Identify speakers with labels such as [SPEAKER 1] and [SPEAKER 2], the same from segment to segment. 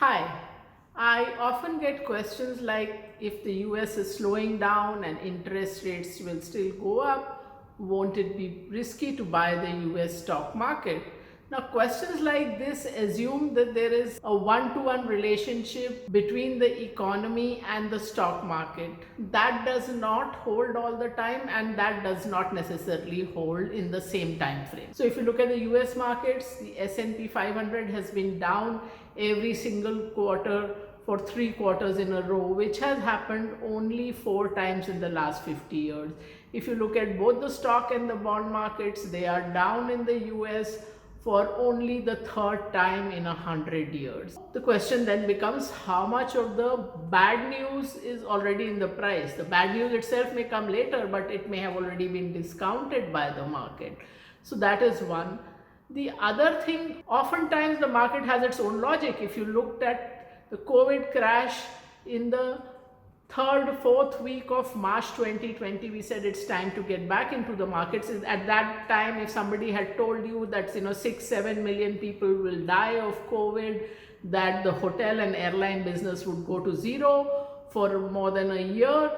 [SPEAKER 1] Hi, I often get questions like if the US is slowing down and interest rates will still go up, won't it be risky to buy the US stock market? Now, questions like this assume that there is a one-to-one relationship between the economy and the stock market. That does not hold all the time, and that does not necessarily hold in the same time frame. So if you look at the US markets, the S&P 500 has been down every single quarter for 3 quarters in a row, which has happened only 4 times in the last 50 years. If you look at both the stock and the bond markets, they are down in the US for only the third time in 100 years. The question then becomes how much of the bad news is already in the price. The bad news itself may come later, but it may have already been discounted by the market. So that is one. The other thing, oftentimes the market has its own logic. If you looked at the COVID crash in the fourth week of March 2020, we said it's time to get back into the markets. At that time, if somebody had told you that 6-7 million people will die of COVID, that the hotel and airline business would go to zero for more than a year,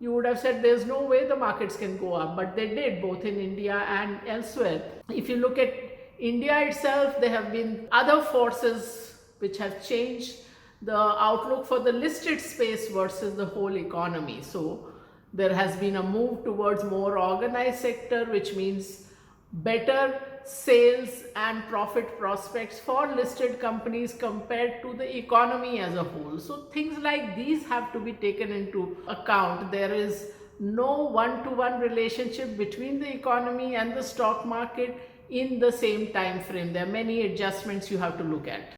[SPEAKER 1] you would have said there's no way the markets can go up, but they did, both in India and elsewhere. If you look at India itself, there have been other forces which have changed the outlook for the listed space versus the whole economy. So there has been a move towards more organized sector, which means better sales and profit prospects for listed companies compared to the economy as a whole. So things like these have to be taken into account. There is no one-to-one relationship between the economy and the stock market in the same time frame. There are many adjustments you have to look at.